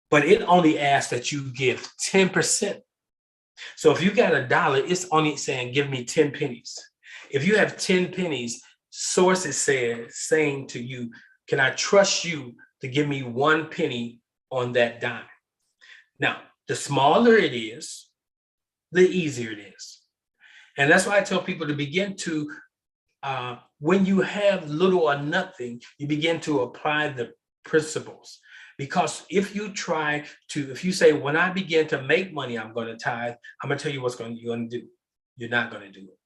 But it only asks that you give 10%. So if you got $1, it's only saying, give me 10 pennies. If you have 10 pennies, source is saying to you, can I trust you to give me 1 penny on that dime? Now, the smaller it is, the easier it is. And that's why I tell people to begin to, when you have little or nothing, you begin to apply the principles. Because if you say, when I begin to make money, I'm going to tithe, I'm going to tell you what you're going to do. You're not going to do it.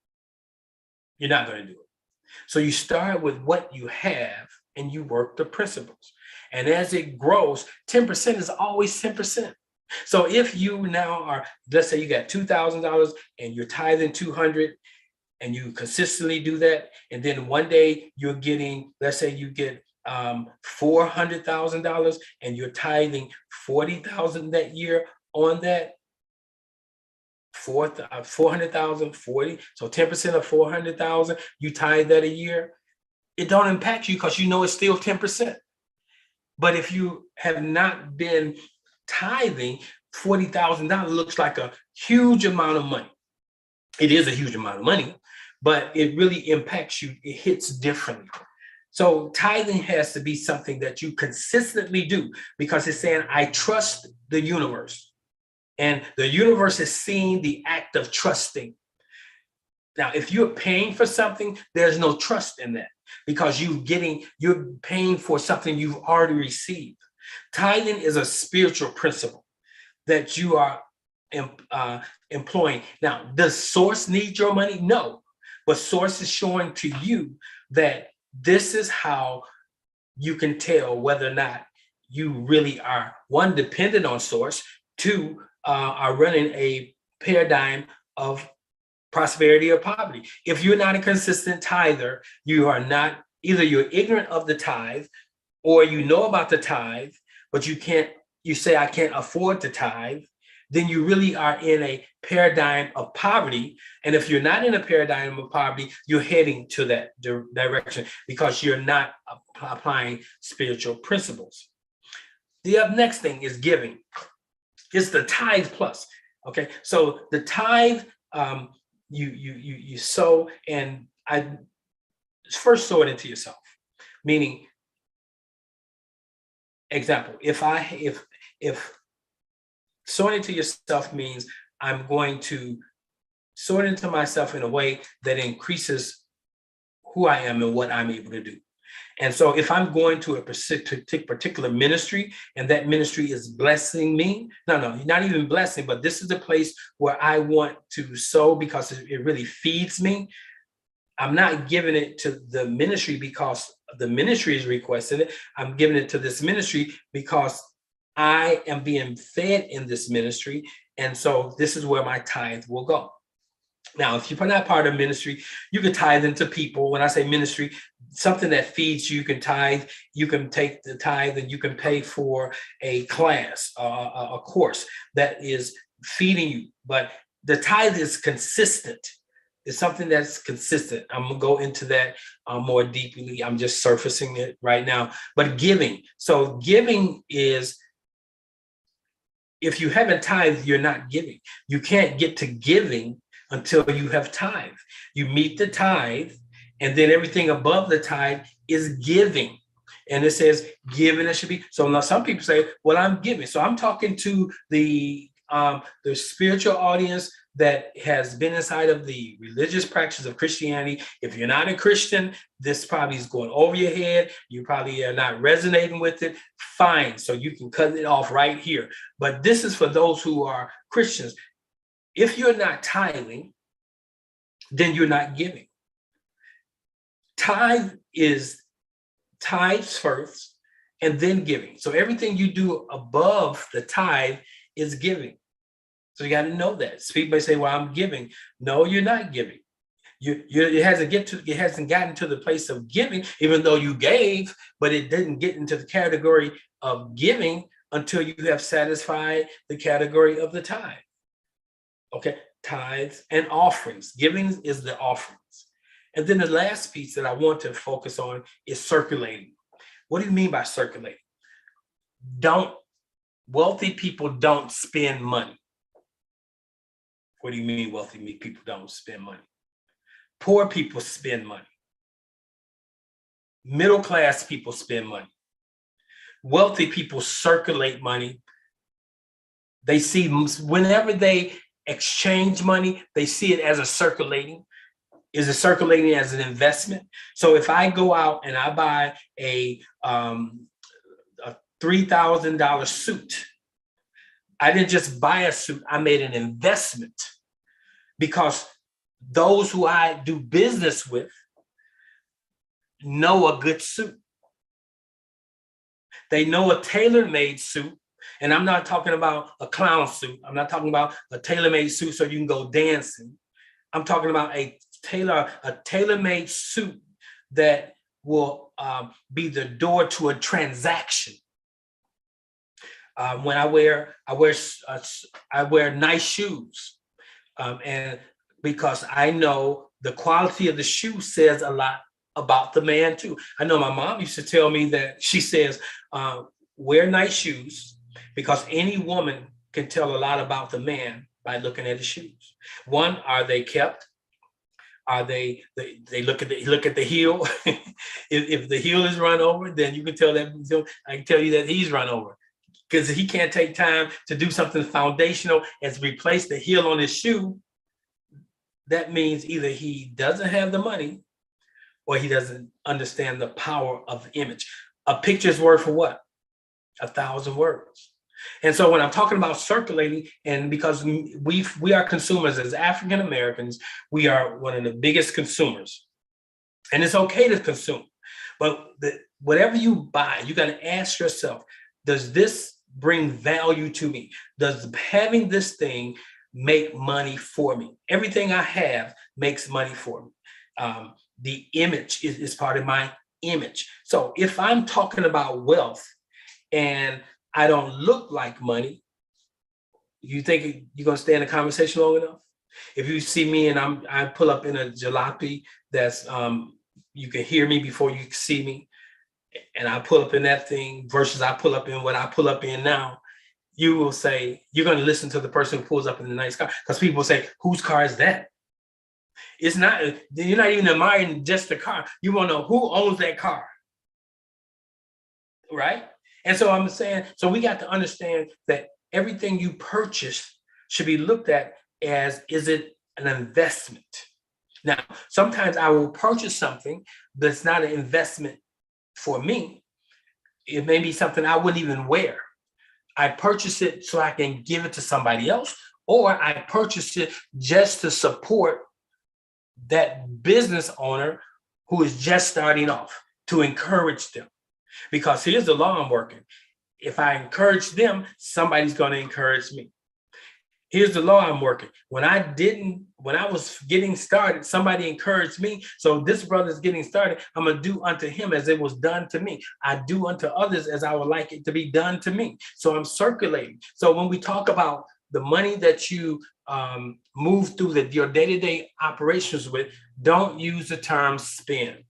You're not going to do it. So you start with what you have and you work the principles. And as it grows, 10% is always 10%. So if you now are, let's say you got $2,000 and you're tithing 200, and you consistently do that, and then one day you're getting, let's say you get $400,000 and you're tithing 40,000 that year on that, 400,000, 40, so 10% of 400,000, you tithe that a year. It don't impact you because you know it's still 10%. But if you have not been tithing, $40,000 looks like a huge amount of money. It is a huge amount of money, but it really impacts you. It hits differently. So tithing has to be something that you consistently do, because it's saying, I trust the universe. And the universe is seeing the act of trusting. Now, if you're paying for something, there's no trust in that, because you're paying for something you've already received. Tithing is a spiritual principle that you are employing. Now, does source need your money? No, but source is showing to you that this is how you can tell whether or not you really are, one, dependent on source, two, are running a paradigm of prosperity or poverty. If you're not a consistent tither, you are not, either you're ignorant of the tithe, or you know about the tithe, but you say, I can't afford to tithe, then you really are in a paradigm of poverty. And if you're not in a paradigm of poverty, you're heading to that direction because you're not applying spiritual principles. The next thing is giving. It's the Tithe Plus. Okay, so the tithe, you sow, and I first sow it into yourself. Meaning, example, if sowing into yourself means I'm going to sow it into myself in a way that increases who I am and what I'm able to do. And so if I'm going to a particular ministry and that ministry is blessing me, no, not even blessing, but this is the place where I want to sow because it really feeds me. I'm not giving it to the ministry because the ministry is requesting it. I'm giving it to this ministry because I am being fed in this ministry. And so this is where my tithe will go. Now, if you're not part of ministry, you can tithe into people. When I say ministry, something that feeds you, you can tithe. You can take the tithe and you can pay for a class, a course that is feeding you. But the tithe is consistent. It's something that's consistent. I'm gonna go into that more deeply. I'm just surfacing it right now. But giving. So giving is, if you haven't tithed, you're not giving. You can't get to giving until you have tithe. You meet the tithe, and then everything above the tithe is giving. And it says giving, it should be. So now some people say, well, I'm giving. So I'm talking to the spiritual audience that has been inside of the religious practice of Christianity. If you're not a Christian, this probably is going over your head. You probably are not resonating with it. Fine. So you can cut it off right here. But this is for those who are Christians. If you're not tithing, then you're not giving. Tithe is tithes first and then giving. So everything you do above the tithe is giving. So you got to know that. So people may say, well, I'm giving. No, you're not giving. It hasn't gotten to the place of giving, even though you gave, but it didn't get into the category of giving until you have satisfied the category of the tithe. Okay, tithes and offerings. Giving is the offerings. And then the last piece that I want to focus on is circulating. What do you mean by circulating? Wealthy people don't spend money. What do you mean wealthy people don't spend money? Poor people spend money. Middle class people spend money. Wealthy people circulate money. They see, whenever they exchange money, they see it as a circulating. Is it circulating as an investment? So if I go out and I buy a $3,000 suit, I didn't just buy a suit, I made an investment, because those who I do business with know a good suit. They know a tailor-made suit. And I'm not talking about a clown suit. I'm not talking about a tailor-made suit so you can go dancing. I'm talking about a tailor-made suit that will be the door to a transaction. When I wear nice shoes, and because I know the quality of the shoe says a lot about the man too. I know my mom used to tell me that, she says, wear nice shoes, because any woman can tell a lot about the man by looking at his shoes. One, are they kept? Are they look at the heel? if the heel is run over, then you can tell that, I can tell you that he's run over, because he can't take time to do something foundational as replace the heel on his shoe. That means either he doesn't have the money or he doesn't understand the power of the image. A picture's worth for what? 1,000 words. And so when I'm talking about circulating, and because we are consumers as African Americans, we are one of the biggest consumers. And it's okay to consume. But whatever you buy, you got to ask yourself, does this bring value to me? Does having this thing make money for me? Everything I have makes money for me. The image is part of my image. So if I'm talking about wealth and I don't look like money, you think you're going to stay in the conversation long enough? If you see me and I pull up in a jalopy that's, you can hear me before you see me, and I pull up in that thing versus I pull up in what I pull up in now, you will say, you're going to listen to the person who pulls up in the nice car, because people say, whose car is that? It's not, you're not even admiring just the car. You want to know who owns that car, right? And so I'm saying, so we got to understand that everything you purchase should be looked at as, is it an investment? Now, sometimes I will purchase something that's not an investment for me. It may be something I wouldn't even wear. I purchase it so I can give it to somebody else, or I purchase it just to support that business owner who is just starting off, to encourage them. Because here's the law I'm working. If I encourage them, somebody's going to encourage me. Here's the law I'm working. When I was getting started, somebody encouraged me. So this brother's getting started. I'm going to do unto him as it was done to me. I do unto others as I would like it to be done to me. So I'm circulating. So when we talk about the money that you move through your day-to-day operations with, don't use the term spend.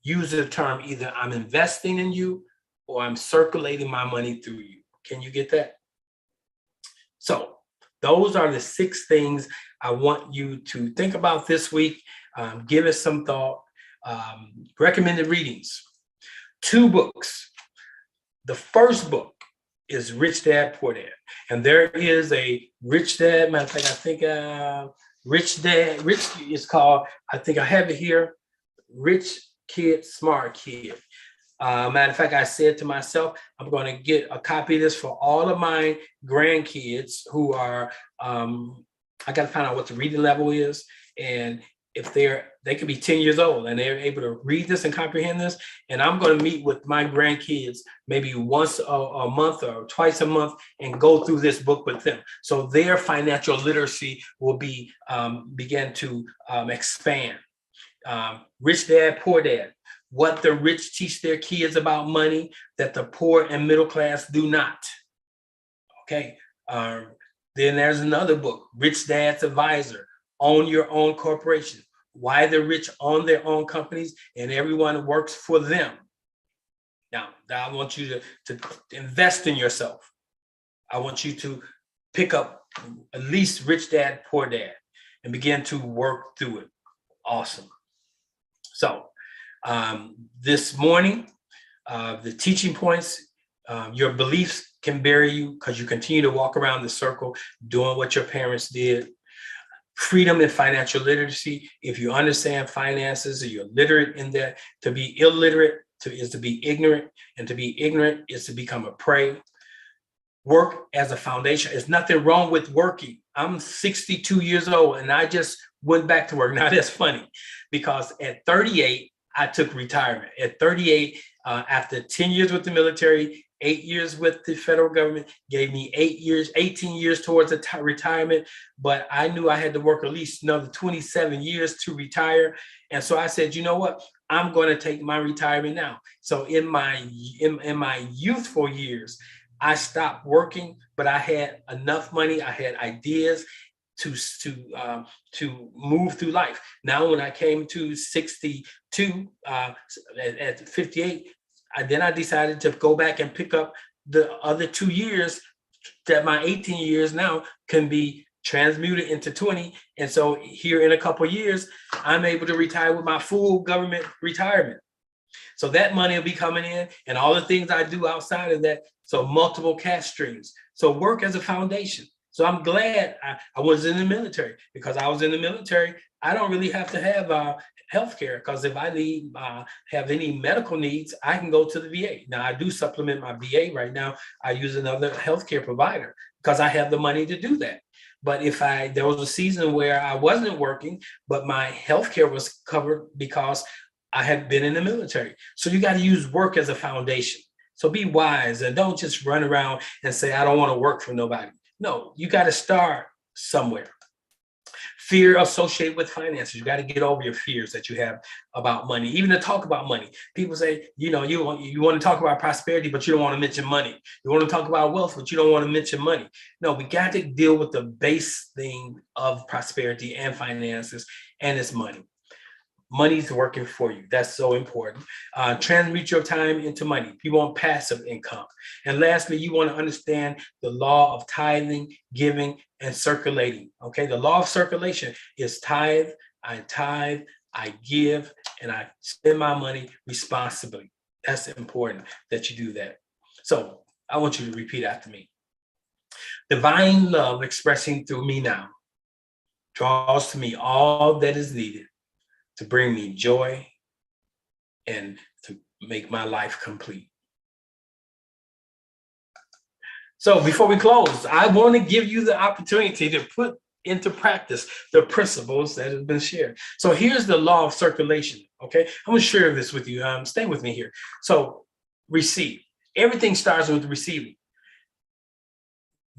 Use the term either I'm investing in you or I'm circulating my money through you. Can you get that? So those are the 6 things I want you to think about this week. Give it some thought. Recommended readings. 2 books. The first book is Rich Dad, Poor Dad. And there is a Rich Dad, matter of fact, I think Rich Dad, Rich is called, I think I have it here, Rich Kid, Smart Kid. Matter of fact, I said to myself, I'm going to get a copy of this for all of my grandkids who are, I got to find out what the reading level is. And if they could be 10 years old and they're able to read this and comprehend this. And I'm going to meet with my grandkids maybe once a month or twice a month and go through this book with them. So their financial literacy will begin to expand. Rich Dad, Poor Dad. What the rich teach their kids about money that the poor and middle class do not. Okay. Then there's another book, Rich Dad's Advisor. Own your own corporation. Why the rich own their own companies and everyone works for them. Now I want you to invest in yourself. I want you to pick up at least Rich Dad, Poor Dad and begin to work through it. Awesome. So this morning, the teaching points, your beliefs can bury you because you continue to walk around the circle doing what your parents did. Freedom and financial literacy. If you understand finances or you're literate in that, to be illiterate is to be ignorant, and to be ignorant is to become a prey. Work as a foundation. There's nothing wrong with working. I'm 62 years old and I just went back to work. Now that's funny because at 38, I took retirement. At 38, after 10 years with the military, 8 years with the federal government, gave me 18 years towards retirement. But I knew I had to work at least another 27 years to retire. And so I said, you know what? I'm going to take my retirement now. So in my youthful years, I stopped working, but I had enough money. I had ideas to move through life. Now, when I came to 62, at 58, I decided to go back and pick up the other 2 years that my 18 years now can be transmuted into 20. And so here in a couple of years, I'm able to retire with my full government retirement. So that money will be coming in and all the things I do outside of that. So multiple cash streams. So work as a foundation. So I'm glad I was in the military, because I was in the military. I don't really have to have healthcare, because if I have any medical needs, I can go to the VA. Now I do supplement my VA right now. I use another healthcare provider because I have the money to do that. But there was a season where I wasn't working, but my healthcare was covered because I had been in the military. So you got to use work as a foundation. So be wise and don't just run around and say, I don't want to work for nobody. No, you got to start somewhere. Fear associated with finances. You got to get over your fears that you have about money, even to talk about money. People say, you want to talk about prosperity, but you don't want to mention money. You want to talk about wealth, but you don't want to mention money. No, we got to deal with the base thing of prosperity and finances, and it's money. Money's working for you. That's so important. Transmute your time into money. You want passive income. And lastly, you want to understand the law of tithing, giving, and circulating. Okay, the law of circulation is tithe, I give, and I spend my money responsibly. That's important that you do that. So I want you to repeat after me. Divine love expressing through me now draws to me all that is needed to bring me joy and to make my life complete. So before we close, I want to give you the opportunity to put into practice the principles that have been shared. So here's the law of circulation. Okay, I'm going to share this with you. Stay with me here. So receive. Everything starts with receiving.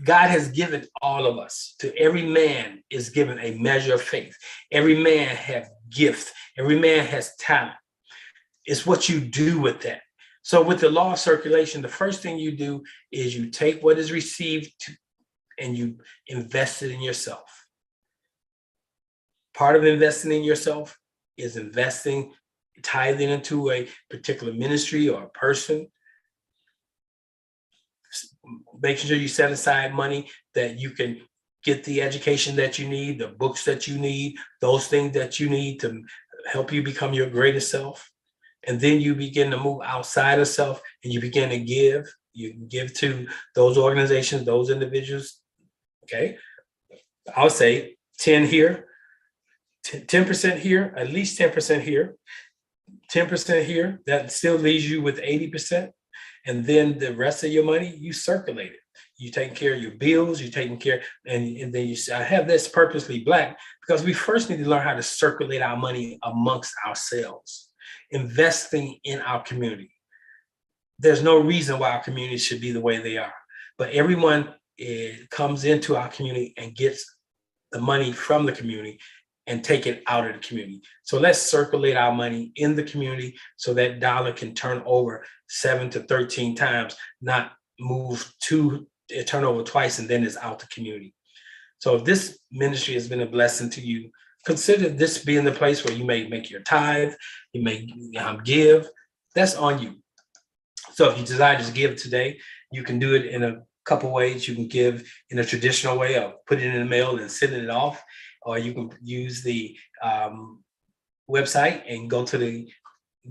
God has given all of us. To every man is given a measure of faith. Every man has gifts. Every man has talent. It's what you do with that. So with the law of circulation, the first thing you do is you take what is received and you invest it in yourself. Part of investing in yourself is tithing into a particular ministry or a person, making sure you set aside money that you can get the education that you need, the books that you need, those things that you need to help you become your greatest self. And then you begin to move outside of self and you begin to give. You can give to those organizations, those individuals. Okay. I'll say 10 here, 10% here, at least 10% here, 10% here. That still leaves you with 80%. And then the rest of your money, you circulate it. You taking care of your bills, you're taking care, and then you say, I have this purposely black because we first need to learn how to circulate our money amongst ourselves, investing in our community. There's no reason why our community should be the way they are, but everyone comes into our community and gets the money from the community and take it out of the community. So let's circulate our money in the community so that dollar can turn over 7 to 13 times, not turn over twice and then it's out the community. So if this ministry has been a blessing to you, consider this being the place where you may make your tithe, you may give. That's on you. So if you desire to give today, you can do it in a couple ways. You can give in a traditional way of putting it in the mail and sending it off, or you can use the website and go to the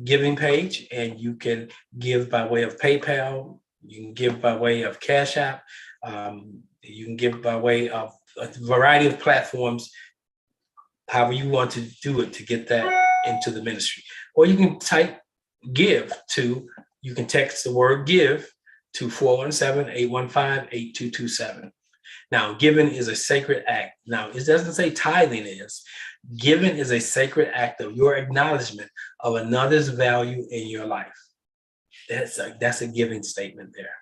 giving page and you can give by way of PayPal. You can give by way of Cash App. You can give by way of a variety of platforms, however you want to do it to get that into the ministry. Or you can type you can text the word give to 417-815-8227. Now, giving is a sacred act. Now, it doesn't say tithing is. Giving is a sacred act of your acknowledgement of another's value in your life. That's a giving statement there.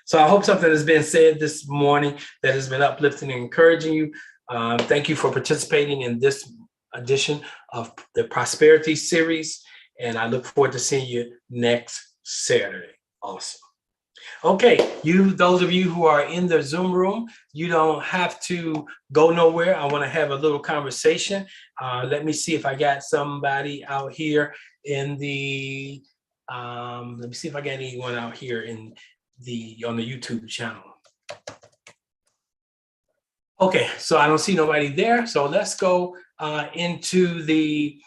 So I hope something has been said this morning that has been uplifting and encouraging you. Thank you for participating in this edition of the Prosperity Series. And I look forward to seeing you next Saturday. Awesome. Okay, those of you who are in the Zoom room, you don't have to go nowhere. I want to have a little conversation. Let me see if I got somebody out here in the, let me see if I got anyone out here on the YouTube channel. Okay, so I don't see nobody there. So let's go into the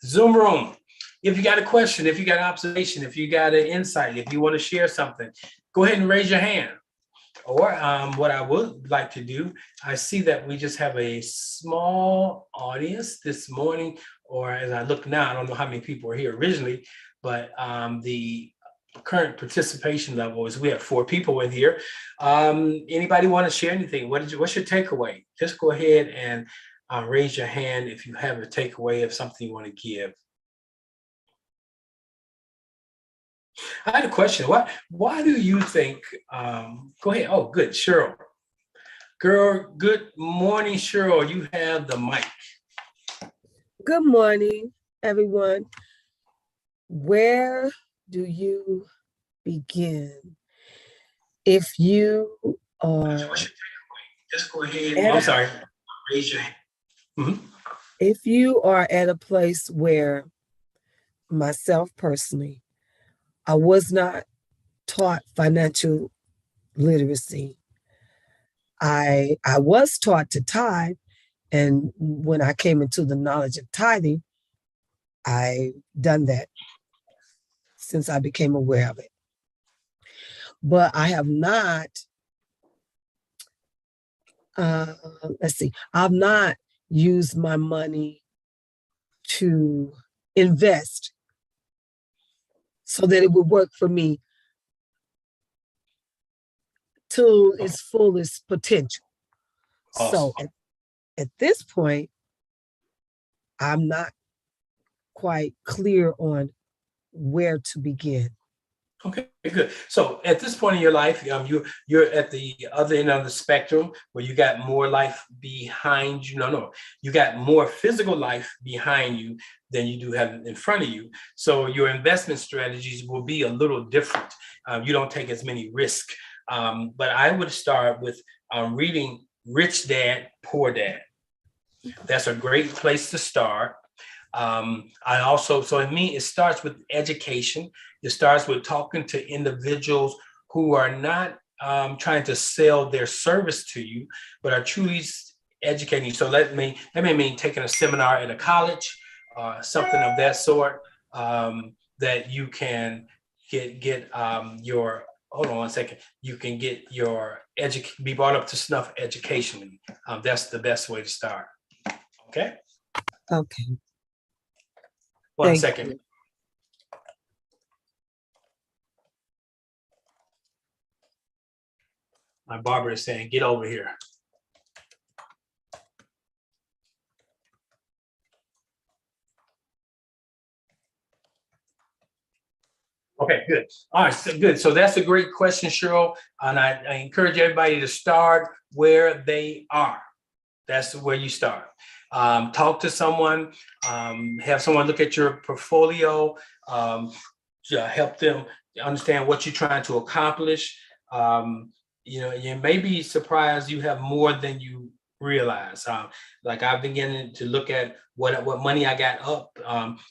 Zoom room. If you got a question, if you got an observation, if you got an insight, if you want to share something, go ahead and raise your hand. Or what I would like to do, I see that we just have a small audience this morning, or as I look now, I don't know how many people were here originally, but the current participation level is we have 4 people in here. Anybody want to share anything? What's your takeaway? Just go ahead and raise your hand if you have a takeaway of something you want to give. I had a question. Why do you think, go ahead. Oh, good. Cheryl. Girl, good morning, Cheryl. You have the mic. Good morning, everyone. Where do you begin if you are... Just go ahead. I'm sorry. Raise your hand. Mm-hmm. If you are at a place where, myself personally, I was not taught financial literacy. I was taught to tithe, and when I came into the knowledge of tithing, I've done that since I became aware of it. But I have not, I've not used my money to invest so that it would work for me to its fullest potential. Awesome. So at this point, I'm not quite clear on where to begin. Okay, good. So at this point in your life, you're at the other end of the spectrum where you got more life behind you. No, you got more physical life behind you than you do have in front of you. So your investment strategies will be a little different. You don't take as many risks. But I would start with reading Rich Dad, Poor Dad. That's a great place to start. I also, so in me, it starts with education. It starts with talking to individuals who are not trying to sell their service to you, but are truly educating you. So that may mean taking a seminar at a college, something of that sort, that you can get your. Hold on one second. You can get your be brought up to snuff educationally. That's the best way to start. Okay. Okay. One Thank second. you. My barber is saying, get over here. Okay, good. All right, so good. So that's a great question, Cheryl. And I encourage everybody to start where they are. That's where you start. Talk to someone, have someone look at your portfolio, to help them understand what you're trying to accomplish. You may be surprised you have more than you realize. Like I've beginning to look at what money I got up,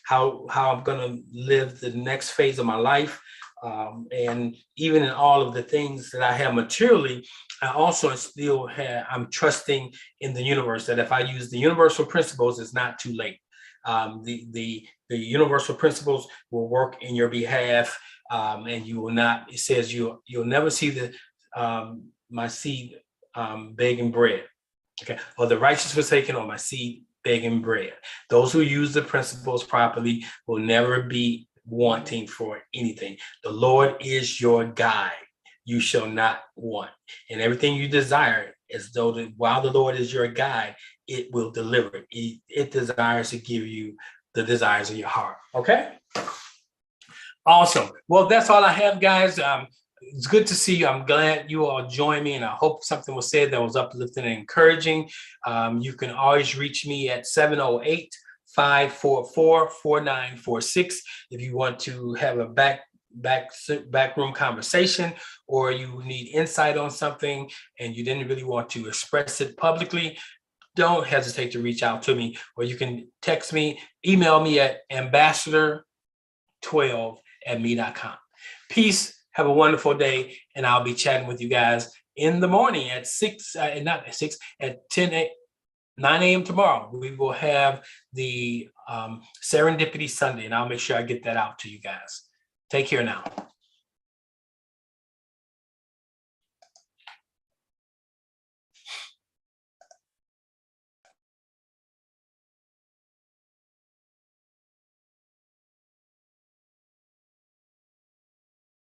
how I'm gonna live the next phase of my life. And even in all of the things that I have materially, I also still I'm trusting in the universe that if I use the universal principles, it's not too late. The universal principles will work in your behalf, and you will not. It says you'll never see my seed begging bread, okay, or the righteous forsaken, or my seed begging bread. Those who use the principles properly will never be wanting for anything. The Lord is your guide. You shall not want, and everything you desire, as though while the Lord is your guide, it will deliver. It desires to give you the desires of your heart. Okay. Awesome. Well, that's all I have, guys. It's good to see you. I'm glad you all joined me, and I hope something was said that was uplifting and encouraging. You can always reach me at 708-544-4946 if you want to have a backroom conversation, or you need insight on something and you didn't really want to express it publicly. Don't hesitate to reach out to me, or you can text me, email me at ambassador12@me.com. Peace. Have a wonderful day, and I'll be chatting with you guys in the morning at 9 a.m. tomorrow. We will have the Serendipity Sunday, and I'll make sure I get that out to you guys. Take care now.